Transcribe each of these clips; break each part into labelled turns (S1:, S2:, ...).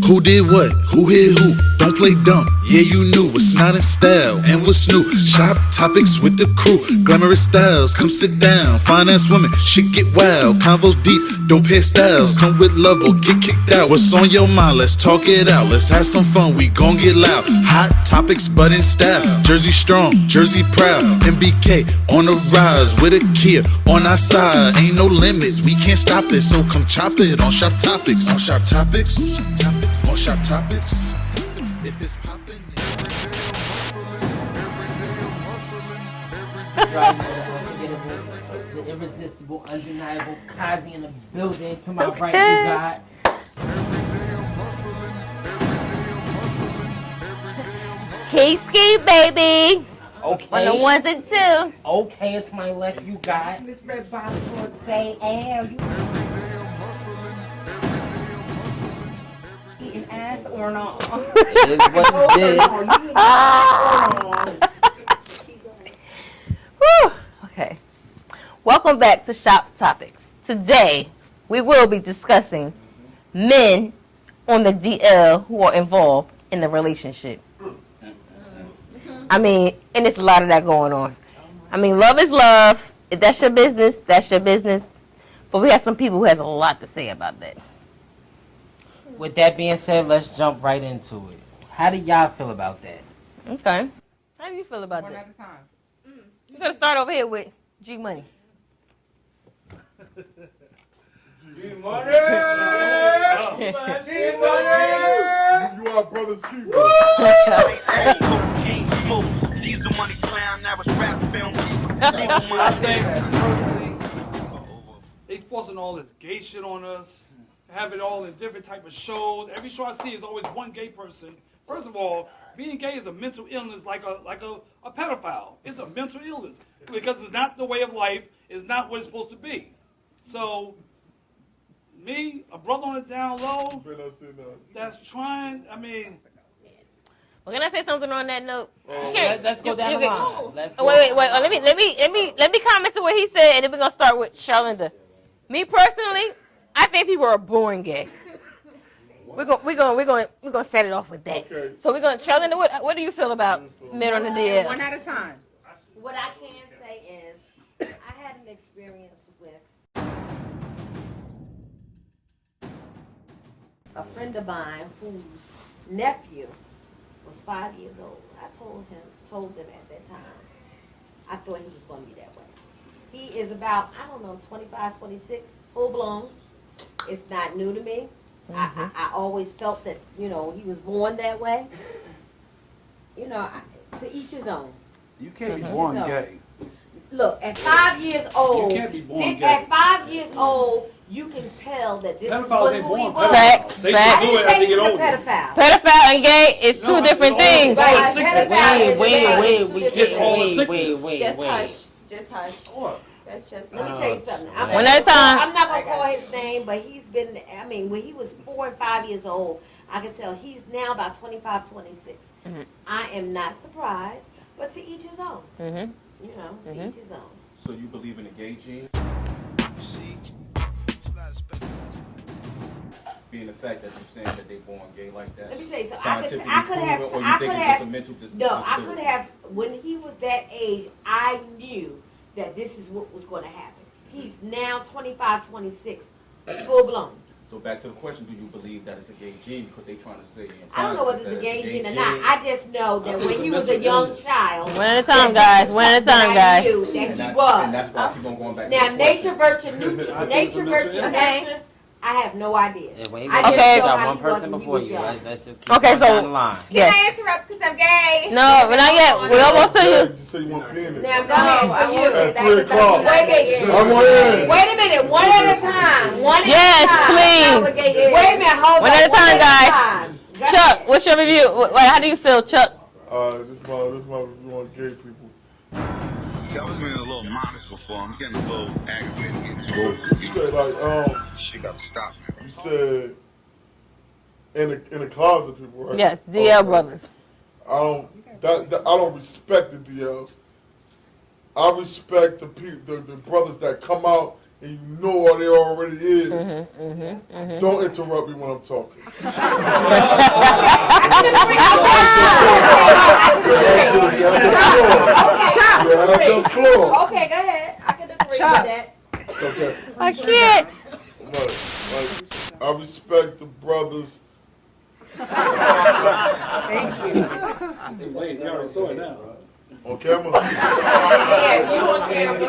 S1: Who did what? Who hit who? Don't play dumb. Yeah, you knew what's not in style and what's new. Shop topics with the crew. Glamorous styles, come sit down. Finance women, shit get wild. Convos deep, dope hairstyles. Come with love or get kicked out. What's on your mind? Let's talk it out. Let's have some fun. We gon' get loud. Hot topics, but in style. Jersey strong, Jersey proud. MBK on the rise with a Kia on our side. Ain't no limits, we can't stop it. So come chop it on Shop Topics. On Shop Topics. On Shop Topics. If it's poppin'.
S2: The irresistible, undeniable Kazi in the building. To my right, you got.
S3: K-Ski, baby.
S2: Okay.
S3: On the ones and two.
S2: Okay, it's my left, you got.
S4: Miss Red Bottom for say, eating ass or not?
S2: It is what it is.
S3: Whew. Okay. Welcome back to Shop Topics. Today, we will be discussing men on the DL who are involved in the relationship. I mean, and there's a lot of that going on. I mean, love is love. If that's your business, that's your business. But we have some people who has a lot to say about that.
S2: With that being said, let's jump right into it. How do y'all feel about that?
S3: Okay. How do you feel about
S4: One
S3: that?
S4: at a time.
S3: We're going to start over here with G Money.
S5: G Money! G Money! You are brother's keeper.
S6: Cocaine smoke. He's a money clown. Now it's rap films.
S7: I think personally, they forcing all this gay shit on us, have it all in different type of shows. Every show I see is always one gay person. First of all, being gay is a mental illness, like a pedophile. It's a mental illness because it's not the way of life. It's not what it's supposed to be. So, me, a brother on the down low, that's trying. I mean.
S3: Well, can I say something on that note?
S2: Let's go down the line.
S3: Wait. Let me comment to what he said, and then we're gonna start with Charlinda. Me personally, I think people are born gay. We're gonna set it off with that.
S5: Okay.
S3: So we're gonna Charlinda. What do you feel about men on the DL?
S4: One at a time.
S8: What I can say is, I had an experience with a friend of mine whose nephew was 5 years old. I told them at that time, I thought he was going to be that way. He is about, 25, 26, full blown. It's not new to me. Mm-hmm. I always felt that, he was born that way. To each his own.
S7: You can't be born gay.
S8: Look, at 5 years old,
S7: You can't be born gay.
S8: At 5 years old, you can tell that this
S7: Pedophiles
S8: is
S7: ain't
S8: who he
S7: born
S8: was.
S3: Fact.
S7: They
S3: Fact.
S7: just do it as they get older.
S8: Pedophile.
S3: Pedophile and gay is two different things.
S8: Right,
S7: Wait,
S8: pedophile is
S2: Wait.
S4: Just hush.
S7: What?
S4: That's just
S8: Let me tell you something.
S3: One at a time.
S8: I'm not going to call his name, but he's been, when he was 4 and 5 years old, I can tell he's now about 25, 26. Mm-hmm. I am not surprised, but to each his own.
S3: Mm-hmm.
S8: To each his own.
S6: So you believe in the gay gene? See, being the fact that you're saying that they're born gay like that.
S8: Let me tell you something.
S6: Scientifically
S8: I could
S6: proven, or you think it's just a mental
S8: No, I
S6: disability?
S8: could have. When he was that age, I knew that this is what was going to happen. He's now 25, 26, full blown.
S6: So back to the question: do you believe that it's a gay gene? Because they're trying to say in
S8: I don't know
S6: science
S8: whether
S6: that
S8: it's a gay gene or
S6: gene.
S8: not. I just know that
S7: think
S8: when
S7: it's
S8: he
S7: a
S8: was a
S7: mental
S8: young
S7: illness.
S8: child,
S3: One at a time, guys. One at a time, guys.
S8: I knew that
S6: And,
S8: he
S6: that,
S8: was.
S6: and that's why I keep on going back
S8: Now,
S6: to the question.
S8: nature virtue,
S7: I think
S8: nature
S7: it's a
S8: virtue,
S7: mental
S8: nurture, I have no idea.
S2: Yeah, wait,
S8: I just
S3: Okay.
S8: know
S2: got
S8: how
S2: one
S8: he was
S2: person
S8: when he
S2: before
S8: was
S2: you.
S8: young.
S2: Let's just keep
S3: Okay,
S2: going
S3: so-
S2: down the line.
S3: Yes.
S4: Can I interrupt because I'm gay?
S3: No, we're not yet. We almost to you.
S5: Just say you want penis.
S8: Now, go ahead.
S4: I
S8: So
S4: want
S8: you-
S5: At 3 o'clock.
S8: Wait a minute.
S5: I want in.
S8: Wait a minute. One at a time. One at
S3: Yes,
S8: a time.
S3: please.
S8: Wait a minute. Hold
S3: One
S8: on.
S3: at a time, guys.
S8: time. Go
S3: Chuck,
S8: ahead.
S3: what's your review? How do you feel, Chuck?
S5: This is my review on gay people.
S6: See, I was being a little modest before. I'm getting a little aggravated, getting too old for
S5: You said
S6: Shit got to stop, man.
S5: you said in the closet people, right?
S3: Yes, DL brothers.
S5: I don't respect the DLs. I respect the brothers that come out and you know what it already is, don't interrupt me when I'm talking. The floor.
S8: Okay, go ahead. I can agree with that.
S5: Okay.
S3: I can't.
S5: Like, I respect the brothers.
S7: Wait, you already saw it now.
S5: On camera?
S8: Yeah, you on camera.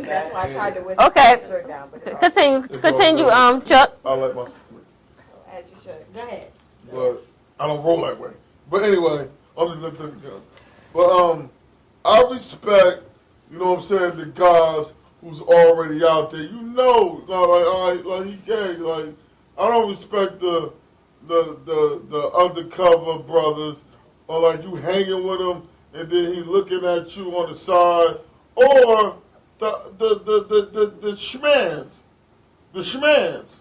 S8: That's why I tried to whisper
S3: Okay.
S8: the shirt down, but
S3: Continue, Chuck.
S5: I like my sister.
S8: as you should. Go ahead.
S5: But I don't roll that way. But anyway, I'm just letting it go. But I respect, you know what I'm saying, the guys who's already out there. You know, like he gay. Like I don't respect the undercover brothers, or like you hanging with him and then he looking at you on the side, or the schmans. The schmans.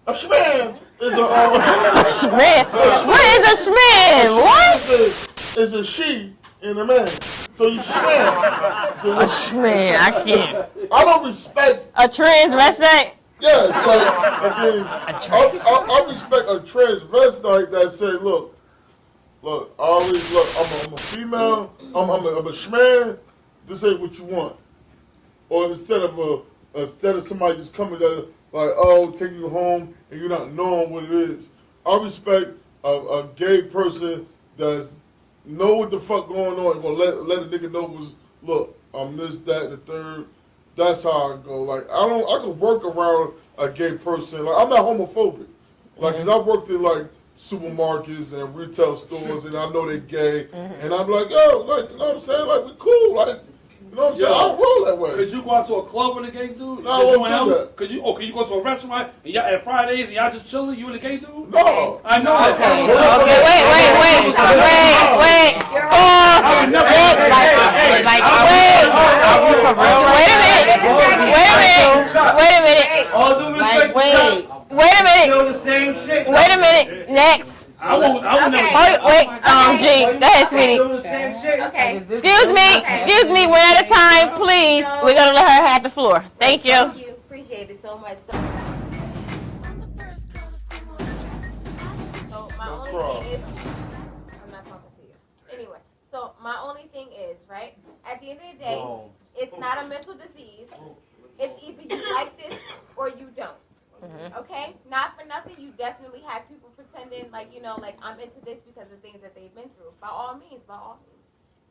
S5: A schman is a
S3: Schman. What is a schman? What?
S5: is a she and a man. So you schman. So
S3: A schman. I can't.
S5: I don't respect.
S3: A transvestite.
S5: Yes, like and then I respect a transvestite that say, look, I always look. I'm a female. I'm a schman. This ain't what you want. Or instead of somebody just coming there like, oh, take you home and you're not knowing what it is. I respect a gay person that's know what the fuck going on and gonna let a nigga know was, look, I'm this, that, and the third. That's how I go. Like I can work around a gay person. Like I'm not homophobic. Like, cause I worked in like supermarkets and retail stores, and I know they're gay, and I'm like, yo, like, you know what I'm saying? Like we cool, like. You know what I'm saying? I roll that way.
S7: Could you go out to a club with a gay dude?
S5: No, I won't do that.
S7: Could you go to a restaurant and y'all at Fridays and y'all just chilling? You and a gay dude?
S5: No.
S7: I know that.
S3: Okay, wait. Oh, wait a minute.
S9: All due respect to Chuck,
S3: Wait a minute.
S9: still the same shit.
S3: Wait a minute. Next.
S7: I won't never.
S3: Wait, G, go ahead, sweetie.
S9: Still the same shit.
S4: Okay.
S3: Excuse me, one at a time, please. We're gonna let her have the floor. Thank you.
S8: Thank you. Appreciate it so much. So my only thing is, I'm not talking to you. Anyway, so my only thing is, right, at the end of the day, it's not a mental disease. It's either you like this or you don't. Okay? Not for nothing, you definitely have people pretending like, you know, like I'm into this because of things that they've been through. By all means.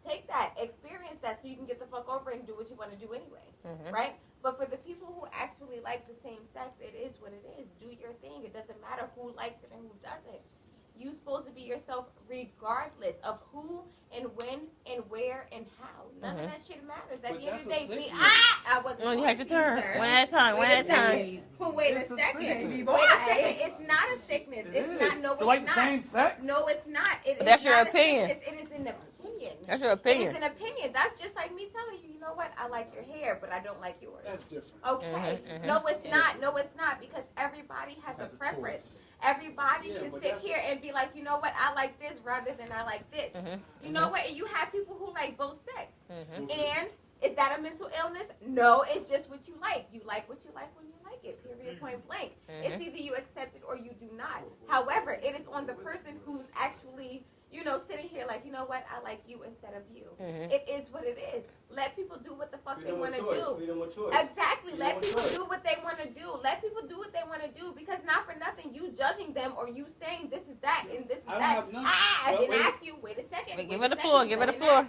S8: Take that, experience that so you can get the fuck over and do what you want to do anyway. Right? But for the people who actually like the same sex, it is what it is. Do your thing. It doesn't matter who likes it and who doesn't. You're supposed to be yourself regardless of who and when and where and how. None of that shit matters. At the end of the day, I wasn't
S3: You have your
S8: going to,
S3: turn.
S8: sir.
S3: One at a time.
S8: Wait a second. Wait a second. It's not a sickness. It's not. No, it's
S7: To like
S8: not.
S7: the same sex?
S8: No, it's not. It
S3: But
S8: is
S3: that's your
S8: not a
S3: opinion.
S8: sickness. It is an opinion.
S3: That's your
S8: It
S3: opinion.
S8: is an opinion. That's just like me telling you, you know what? I like your hair, but I don't like yours.
S7: That's different.
S8: Okay. No, it's not. No, it's not. Because everybody has a preference. Everybody can sit here and be like, you know what? I like this rather than I like this. You know what? And you have people who like both sex. And is that a mental illness? No, it's just what you like. You like what you like when you like it. Period. Point blank. It's either you accept it or you do not. However, it is on the person who's actually, you know, sitting here like, you know what? I like you instead of you. It is what it is. Let people do what the fuck they want to do.
S9: Freedom of choice.
S8: Exactly. Let people do what they want to do. Let people do what they want to do, because not for nothing, you judging them or you saying this is that and this is that.
S7: have none.
S8: I didn't ask you. Wait a second.
S3: Give her the floor. Give her the floor.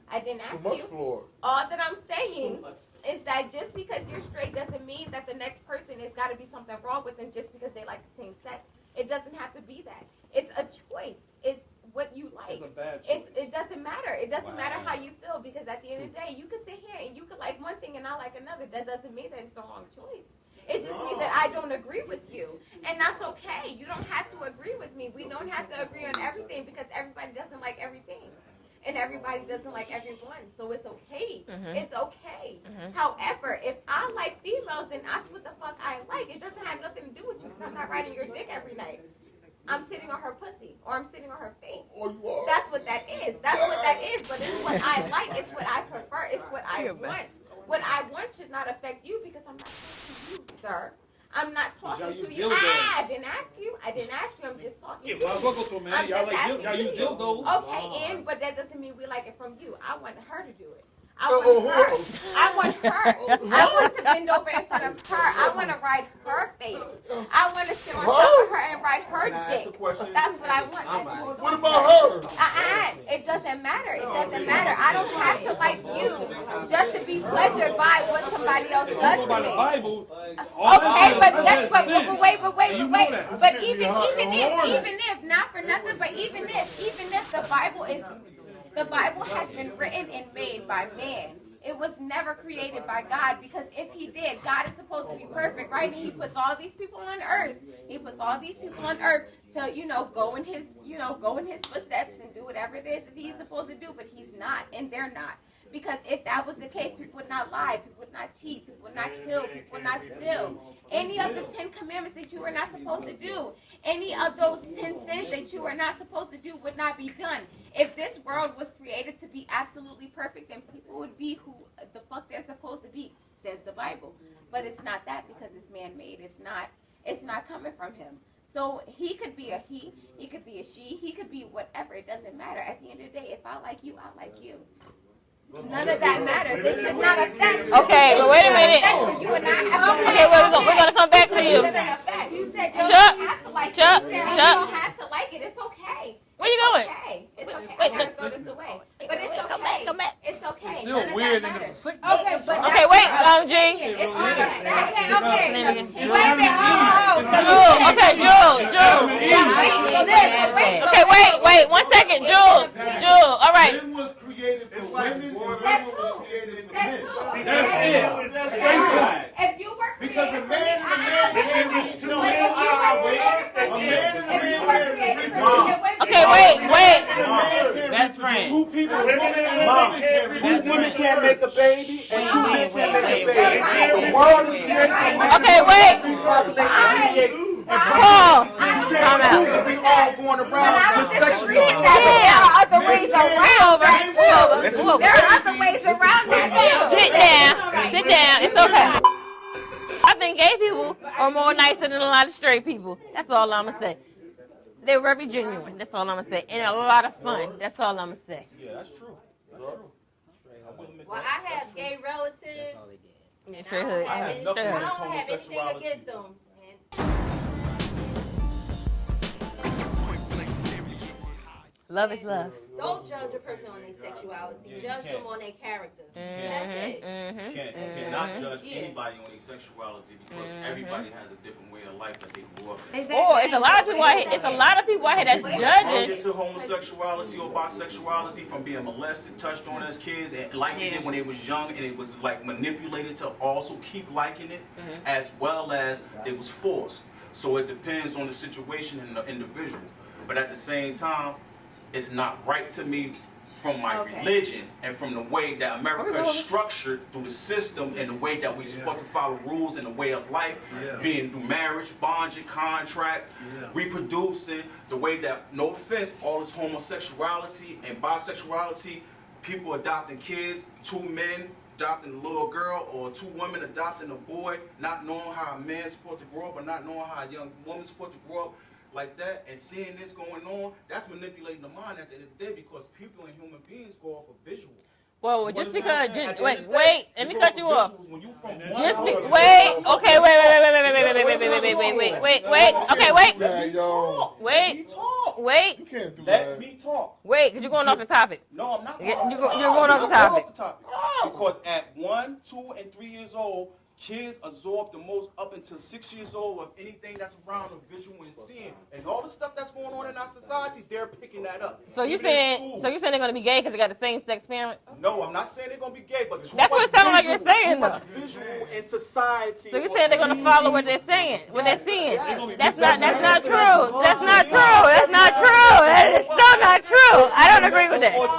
S8: I didn't
S5: Too
S8: ask
S5: much
S8: you.
S5: floor.
S8: All that I'm saying is that just because you're straight doesn't mean that the next person has got to be something wrong with them just because they like the same sex. It doesn't have to be that. It's a choice. It's what you like.
S7: It's a bad choice.
S8: It doesn't matter. It doesn't matter how you feel, because at the end of the day, you can sit here and you can like one thing and I like another. That doesn't mean that it's the wrong choice. It just means that I don't agree with you. And that's okay. You don't have to agree with me. We don't have to agree on everything, because everybody doesn't like everything. And everybody doesn't like everyone. So it's okay. It's okay. However, if I like females, then that's what the fuck I like. It doesn't have nothing to do with you, because I'm not riding your dick every night. I'm sitting on her pussy, or I'm sitting on her face.
S5: Oh, you are.
S8: That's what that is. That's what that is. But it's what I like. It's what I prefer. It's what I want.
S4: what I want should not affect you because I'm not talking to you, sir. I'm not talking to you.
S7: dildos.
S4: I didn't ask you. I'm just talking
S7: Yeah,
S4: to
S7: well,
S4: you.
S7: we'll go to a man.
S4: I'm
S7: Y'all
S4: just
S7: like
S4: asking
S7: y'all
S4: to
S7: use
S4: you.
S7: dildos.
S4: Okay, but that doesn't mean we like it from you. I want her to do it. I
S5: Oh,
S4: want her. I want to bend over in front of her. I want to ride her face. I want to sit on top of her and ride her dick. That's what I want.
S5: What about her?
S4: It doesn't matter. It doesn't matter. I don't have to like you just to be pleasured by what somebody else does to me.
S7: Bible.
S4: Okay, but that's but wait. But even if not for nothing, but even if the Bible has been written and made by man. It was never created by God because if he did, God is supposed to be perfect, right? And he puts all these people on earth. He puts all these people on earth to, go in his footsteps and do whatever it is that he's supposed to do, but he's not, and they're not. Because if that was the case, people would not lie, people would not cheat, people would not kill, people would not steal. Any of the 10 commandments that you are not supposed to do, any of those 10 sins that you are not supposed to do would not be done. If this world was created to be absolutely perfect, then people would be who the fuck they're supposed to be, says the Bible. But it's not that because it's man-made. It's not coming from him. So he could be a he could be a she, he could be whatever. It doesn't matter. At the end of the day, if I like you, I like you. None of that matters. It should not affect you.
S3: Okay, but wait a minute.
S4: You and I.
S3: Okay, we're gonna come back to you.
S4: You said you
S3: Chuck,
S4: don't have to like it.
S3: Chuck,
S4: You said you
S3: Chuck.
S4: don't have to like it. It's okay.
S3: Where you going?
S4: Okay. It's okay.
S3: Wait,
S4: I gotta throw this away. But it's okay.
S3: Come back.
S4: It's okay.
S7: It's still
S4: None of
S7: weird
S4: that
S7: and it's a
S4: matters.
S7: sickness.
S4: Okay, but
S3: Okay, wait, G.
S4: it's not
S3: Okay,
S4: Wait,
S3: Okay, wait, 1 second, Jules. All right.
S5: Men was created for women and women was created for men.
S7: That's it. Straight flag.
S4: If you were
S5: Because a man and a man can't be two men. A man and a man can't be
S3: Okay, wait.
S2: Best friend.
S5: two people.
S9: Mom, two women can't make a baby, and two men can't make a baby. The world is created for women.
S3: Okay, wait. Paul.
S9: Calm out. We all going around with sexual.
S4: There are other ways around that too.
S3: Move over.
S4: There are other ways around that too.
S3: Sit down. It's okay. I think gay people are more nicer than a lot of straight people. That's all I'm gonna say. They're very genuine. That's all I'm gonna say, and a lot of fun. That's all I'm gonna say.
S9: Yeah, that's true.
S8: Well, I have gay relatives.
S3: Yeah, straight hood.
S9: I have
S3: Straight
S9: nothing
S3: hood.
S8: I don't have anything
S9: homosexuality.
S8: against them.
S3: Love is love.
S8: Don't judge a person on their sexuality. Judge them on their character. That's it.
S10: You cannot judge anybody on their sexuality because everybody has a different way of life that they grew up in.
S3: Oh, it's a lot of people out here. It's a lot of people out here that's
S10: Don't
S3: judging.
S10: get to homosexuality or bisexuality from being molested, touched on as kids, and liking it when they was young, and it was like manipulated to also keep liking it, as well as it was forced. So it depends on the situation and the individual. But at the same time, it's not right to me from my religion and from the way that America is structured through the system and the way that we're supposed to follow rules and the way of life, being through marriage, bonding, contracts, reproducing, the way that, no offense, all this homosexuality and bisexuality, people adopting kids, two men adopting a little girl or two women adopting a boy, not knowing how a man's supposed to grow up or not knowing how a young woman's supposed to grow up, like that, and seeing this going on, that's manipulating the mind at the end of the day because people and human beings go off of visual.
S3: Well, just because, wait, let me cut you off.
S10: When you from
S3: Just wait, okay, wait, okay, wait.
S5: You can't do
S10: Let
S5: that.
S10: me talk.
S3: Wait, because you're going off the topic.
S10: No, I'm not.
S3: You're going off the topic.
S10: Because at 1, 2, and 3 years old, kids absorb the most up until 6 years old of anything that's around the visual and seeing, and all the stuff that's going on in our society, they're picking that up.
S3: So you
S10: Even in
S3: saying
S10: school.
S3: they're gonna be gay because they got the same sex parent?
S10: No, I'm not saying they're gonna be gay, but too
S3: That's
S10: much
S3: what it sounds like you're
S10: visual,
S3: saying,
S10: too much
S3: though.
S10: visual in society.
S3: So you're
S10: on
S3: saying they're gonna
S10: TV.
S3: follow what they're saying, what they're seeing?
S10: Yes.
S3: That's not true. That's not true. That's not true. That is so not true. I don't agree with that.
S10: Or do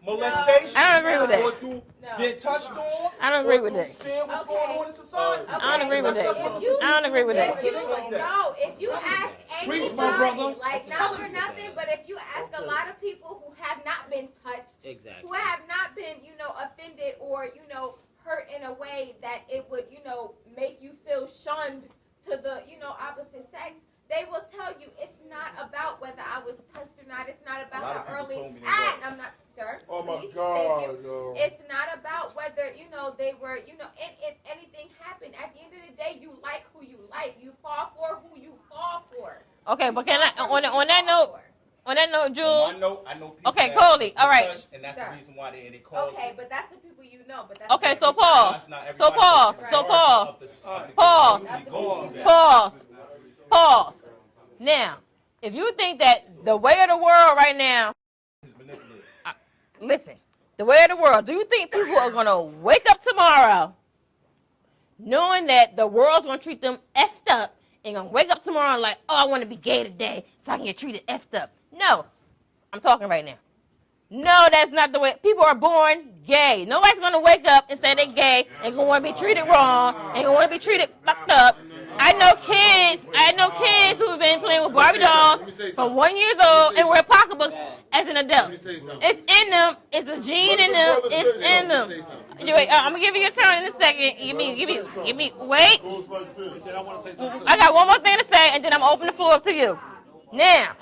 S10: molestation.
S3: I don't agree with that.
S10: Or do get touched on.
S3: I don't agree
S10: or
S3: with
S10: do
S3: that.
S10: seeing what's going on in society.
S3: I don't agree with that. I don't agree with that.
S4: If you ask
S7: Preach, my brother.
S4: anybody, like not for nothing, but if you ask a lot of people who have not been touched,
S2: Exactly.
S4: who have not been, offended or, hurt in a way that it would, make you feel shunned to the, opposite sex, they will tell you it's not about whether I was touched or not. It's not about how early. I'm not, sir.
S5: Oh my
S4: please,
S5: God, yo.
S4: It's not about whether they were, anything happened. At the end of the day, you like who you like. You fall for who you fall for.
S3: Okay, but can I on that note? On that note, Jules.
S10: I know people.
S3: Okay, Cody. All right.
S10: Touched, and that's the reason why they call.
S4: Okay, but that's the people you know. But that's
S3: okay, so pause. So pause. So pause. Pause. Now, if you think that the way of the world right now, listen, the way of the world, do you think people are going to wake up tomorrow knowing that the world's going to treat them effed up and going to wake up tomorrow and like, oh, I want to be gay today so I can get treated effed up? No. I'm talking right now. No, that's not the way. People are born gay. Nobody's going to wake up and say they're gay and going to want to be treated wrong and going to want to be treated fucked up. I know kids who've been playing with Barbie dolls from 1 year old and wear pocketbooks as an adult. It's in them. It's a gene in them. It's in them. Anyway, I'm gonna give you your turn in a second. Give me. Wait. I got one more thing to say, and then I'm gonna open the floor up to you. Now,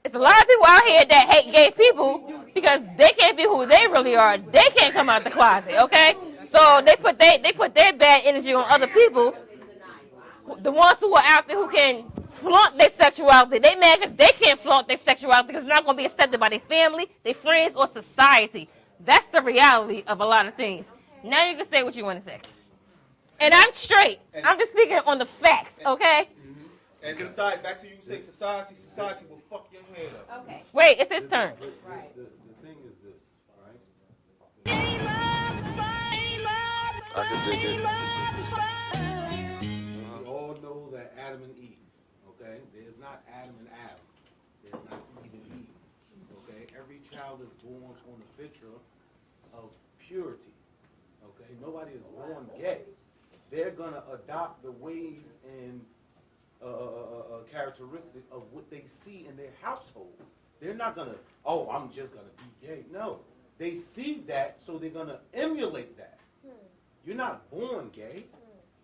S3: it's a lot of people out here that hate gay people because they can't be who they really are. They can't come out the closet. Okay, so they put their bad energy on other people. The ones who are out there who can flaunt their sexuality, they mad because they can't flaunt their sexuality because it's not going to be accepted by their family, their friends, or society. That's the reality of a lot of things. Now you can say what you want to say. And I'm straight. I'm just speaking on the facts, okay?
S9: And society, back to you say society will fuck your head up.
S4: Okay.
S3: Wait, it's his turn.
S4: Right.
S11: The thing is this, all right?
S12: I can dig it.
S11: We all know that Adam and Eve, okay? There's not Adam and Adam. There's not Eve and Eve, okay? Every child is born on the picture of purity, okay? Nobody is born gay. They're going to adopt the ways and characteristic of what they see in their household. They're not going to, oh, I'm just going to be gay. No. They see that, so they're going to emulate that. You're not born gay.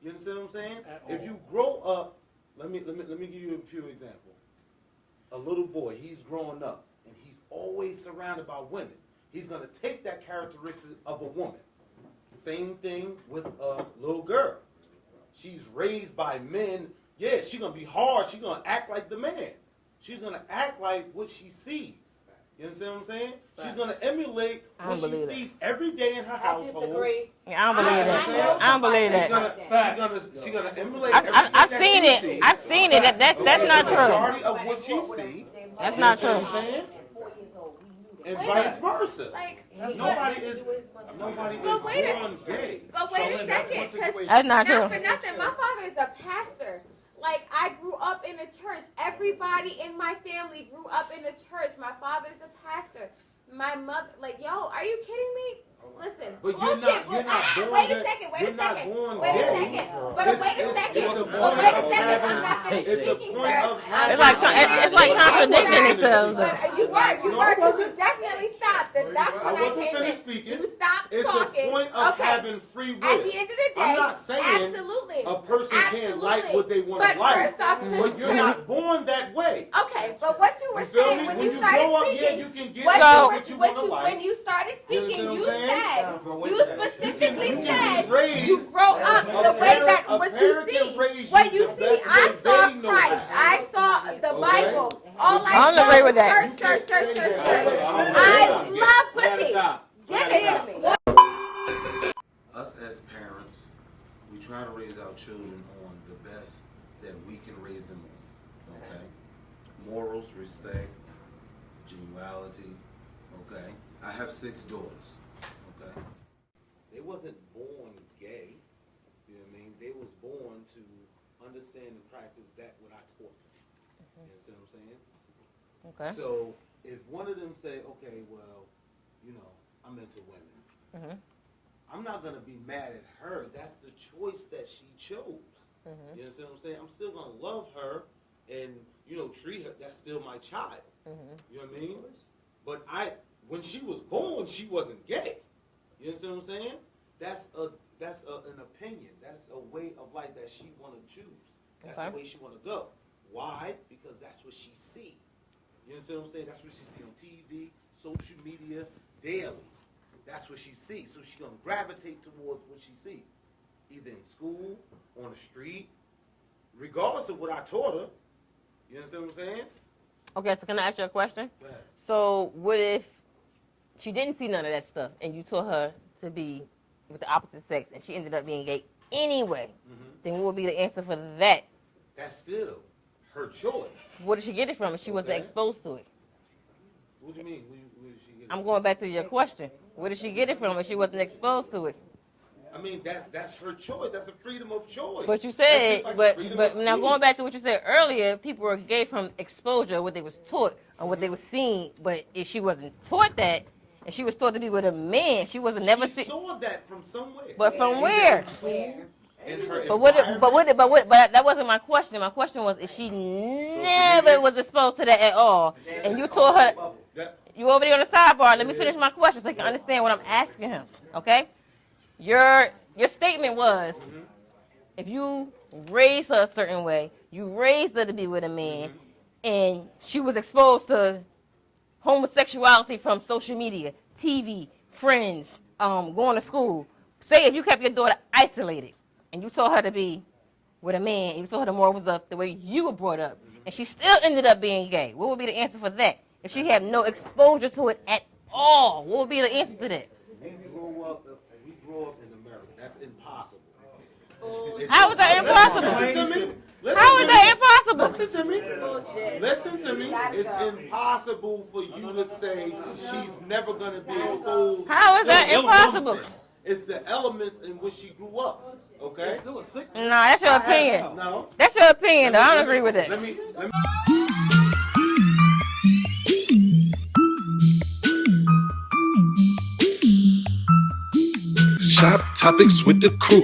S11: You understand what I'm saying? If you grow up, let me give you a pure example. A little boy, he's growing up, and he's always surrounded by women. He's going to take that characteristic of a woman. Same thing with a little girl. She's raised by men. Yeah, she's going to be hard. She's going to act like the man. She's going to act like what she sees. You understand what I'm saying? She's going to emulate what she sees every day in her household.
S3: I don't believe that. I don't believe that.
S11: She's going to emulate
S3: I've seen it. I've seen it. That's not
S11: the majority
S3: true.
S11: of what she sees.
S3: That's not true.
S11: And vice versa.
S4: Like,
S11: Nobody is born gay.
S4: But wait a second, because
S3: That's not true.
S4: for nothing, my father is a pastor. Like, I grew up in a church. Everybody in my family grew up in a church. My father's a pastor. My mother, like, yo, are you kidding me? Listen,
S11: But
S4: bullshit.
S11: you're not born
S4: wait a
S11: gay.
S4: second. Wait
S11: You're
S4: a
S11: not
S4: second.
S11: born
S4: Wait a
S11: gay.
S4: second. But wait a second.
S11: It's a
S4: But
S11: point
S4: wait a
S11: of
S4: second.
S11: having-
S4: I'm not finished
S11: it's a
S4: speaking,
S11: point
S4: sir.
S11: of having-
S3: It's like contradicting themselves.
S4: But you were. You definitely stopped. That's when
S11: I
S4: I
S11: wasn't
S4: came
S11: finished
S4: in.
S11: speaking.
S4: You stopped
S11: It's
S4: talking.
S11: a point of
S4: Okay.
S11: having free will.
S4: At the end of the day,
S11: I'm not saying
S4: absolutely.
S11: a person can't like
S4: Absolutely.
S11: what they want
S4: But
S11: to like,
S4: first off,
S11: but you're not born that way.
S4: Okay, but what you were
S11: You feel
S4: saying
S11: me?
S4: when
S11: When
S4: you
S11: you
S4: started
S11: grow up, yeah,
S4: speaking,
S11: you can get
S4: what
S11: what
S4: you
S11: you
S4: were,
S11: wanna like.
S4: when you started speaking,
S11: understand
S4: you
S11: what I'm saying?
S4: said, you specifically
S11: you can
S4: said,
S11: be raised-
S4: you grow up the way that
S11: a
S4: what you
S11: parent can
S4: see.
S11: raise
S4: What
S11: you
S4: you
S11: the
S4: see,
S11: best
S4: I
S11: way
S4: saw
S11: they know
S4: Christ.
S11: how.
S4: I saw the
S11: Okay?
S4: Bible. All
S3: I
S4: I
S3: don't
S4: saw
S3: agree with
S4: was
S3: that.
S4: church.
S11: say that.
S4: I love pussy. Give it to me.
S11: Us as parents, we try to raise our children on the best that we can raise them on. Okay? Morals, respect, genuality. Okay? I have 6 daughters. Okay? They wasn't born gay. You know what I mean? They was born to understand and practice that what I taught them. You understand what I'm saying?
S3: Okay.
S11: So if one of them say, okay, well, you know, I'm into women, I'm not gonna be mad at her. That's the choice that she chose. You understand what I'm saying? I'm still gonna love her and, you know, treat her. That's still my child. You know what I mean? But when she was born, she wasn't gay. You understand what I'm saying? that's an opinion. That's a way of life that she want to choose. That's
S3: Okay.
S11: the way she want to go. Why? Because that's what she see. You understand what I'm saying? That's what she see on TV, social media, daily. That's what she sees. So she gonna gravitate towards what she sees, either in school, on the street, regardless of what I taught her. You understand what I'm saying?
S3: Okay, so can I ask you a question?
S11: Go ahead.
S3: So what if she didn't see none of that stuff and you taught her to be with the opposite sex and she ended up being gay anyway? Then what would be the answer for that?
S11: That's still her choice.
S3: Where did she get it from if she wasn't
S11: Okay.
S3: exposed to it?
S11: What do you mean? Where did she get it?
S3: I'm going back to your question. Where did she get it from if she wasn't exposed to it?
S11: I mean, that's her choice. That's a freedom of choice.
S3: But you
S11: That's
S3: said,
S11: just like
S3: but
S11: freedom
S3: but
S11: of
S3: now
S11: speech.
S3: going back to what you said earlier, people were gay from exposure, what they was taught or what they was seeing. But if she wasn't taught that, and she was taught to be with a man, she wasn't never
S11: She
S3: seen.
S11: saw that from somewhere.
S3: But from
S11: Either
S3: where?
S11: in school, in her
S3: But that wasn't my question. My question was if she never was exposed to that at all, and you told her, you already on the sidebar. Let me finish my question so you can understand what I'm asking him. Okay? Your statement was, if you raised her a certain way, you raised her to be with a man, and she was exposed to homosexuality from social media, TV, friends, going to school. Say if you kept your daughter isolated and you told her to be with a man, and you told her the morals of the way you were brought up, and she still ended up being gay, what would be the answer for that? If she had no exposure to it at all, what would be the answer to that?
S11: We grew up in America. That's impossible.
S3: How is that impossible?
S11: Listen to me.
S3: How is that impossible?
S11: Listen to me. Listen to me. It's impossible for you to say she's never going to be exposed.
S3: How is that
S11: to
S3: impossible?
S11: something. It's the elements in which she grew up. Okay?
S3: No, that's your opinion.
S11: No.
S3: That's your opinion, though. I don't agree with that.
S11: Let me
S1: Shop topics with the crew.